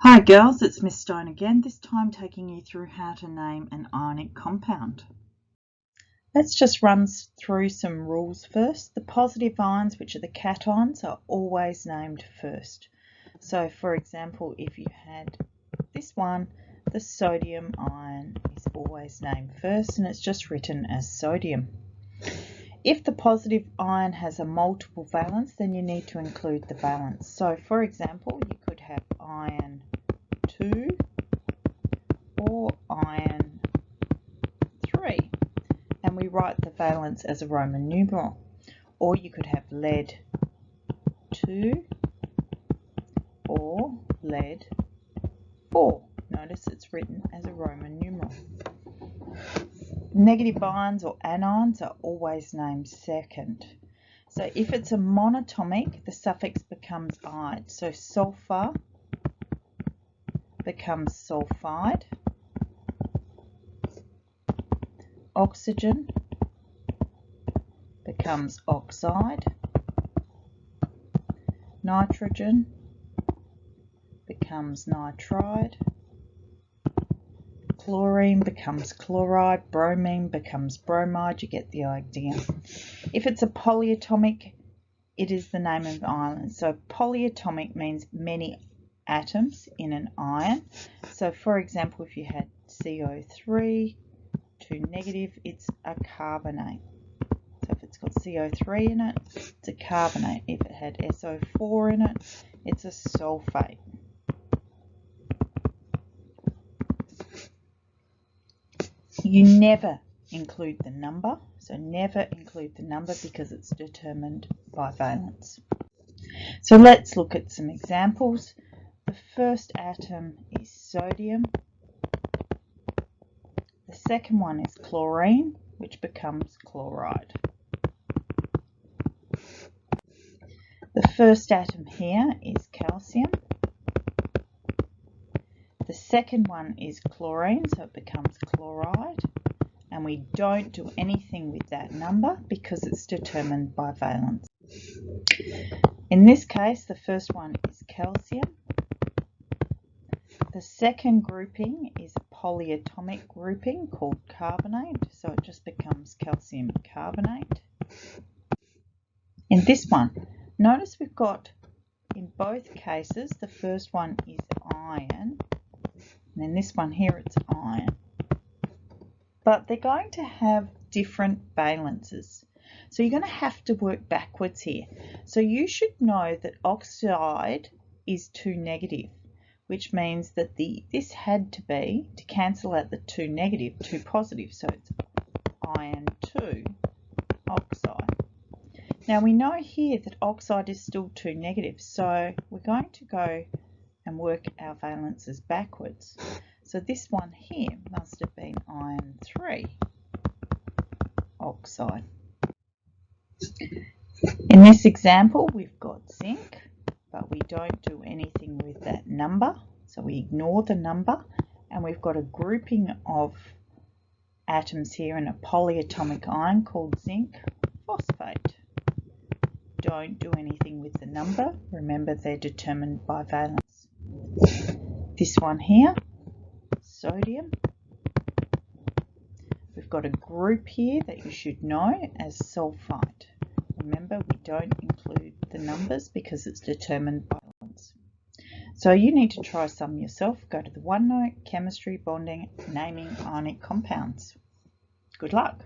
Hi girls, it's Miss Stone again, this time taking you through how to name an ionic compound. Let's just run through some rules first. The positive ions, which are the cations, are always named first. So for example, if you had this one, the sodium ion is always named first and it's just written as sodium. If the positive ion has a multiple valence, then you need to include the valence. So for example, you could have ion 2 or iron 3, and we write the valence as a Roman numeral. Or you could have lead 2 or lead 4. Notice it's written as a Roman numeral. Negative ions or anions are always named second. So if it's a monatomic, the suffix becomes "ide". So sulfur becomes sulfide. Oxygen becomes oxide. Nitrogen becomes nitride. Chlorine becomes chloride. Bromine becomes bromide. You get the idea. If it's a polyatomic, it is the name of an ion. So polyatomic means many atoms in an ion. So for example, if you had CO3, 2 negative, it's a carbonate. So if it's got CO3 in it, it's a carbonate. If it had SO4 in it, it's a sulfate. You never include the number, so never include the number because it's determined by valence. So let's look at some examples. The first atom is sodium. The second one is chlorine, which becomes chloride. The first atom here is calcium. The second one is chlorine, so it becomes chloride. And we don't do anything with that number because it's determined by valence. In this case, the first one is calcium. The second grouping is a polyatomic grouping called carbonate, so it just becomes calcium carbonate. In this one, notice we've got, in both cases, the first one is iron, and in this one here it's iron. But they're going to have different valences. So you're going to have to work backwards here. So you should know that oxide is 2 negative, which means that this had to be, to cancel out the 2 negative, 2 positive. So it's iron 2 oxide. Now we know here that oxide is still 2 negative, so we're going to go and work our valences backwards. So this one here must have been iron 3 oxide. In this example, we've got zinc, but we don't do anything with that number. So we ignore the number, and we've got a grouping of atoms here in a polyatomic ion called zinc phosphate. Don't do anything with the number. Remember, they're determined by valence. This one here, sodium. We've got a group here that you should know as sulfite. Remember, we don't include the numbers because it's determined by valence. So you need to try some yourself. Go to the OneNote, Chemistry, Bonding, Naming Ionic Compounds. Good luck.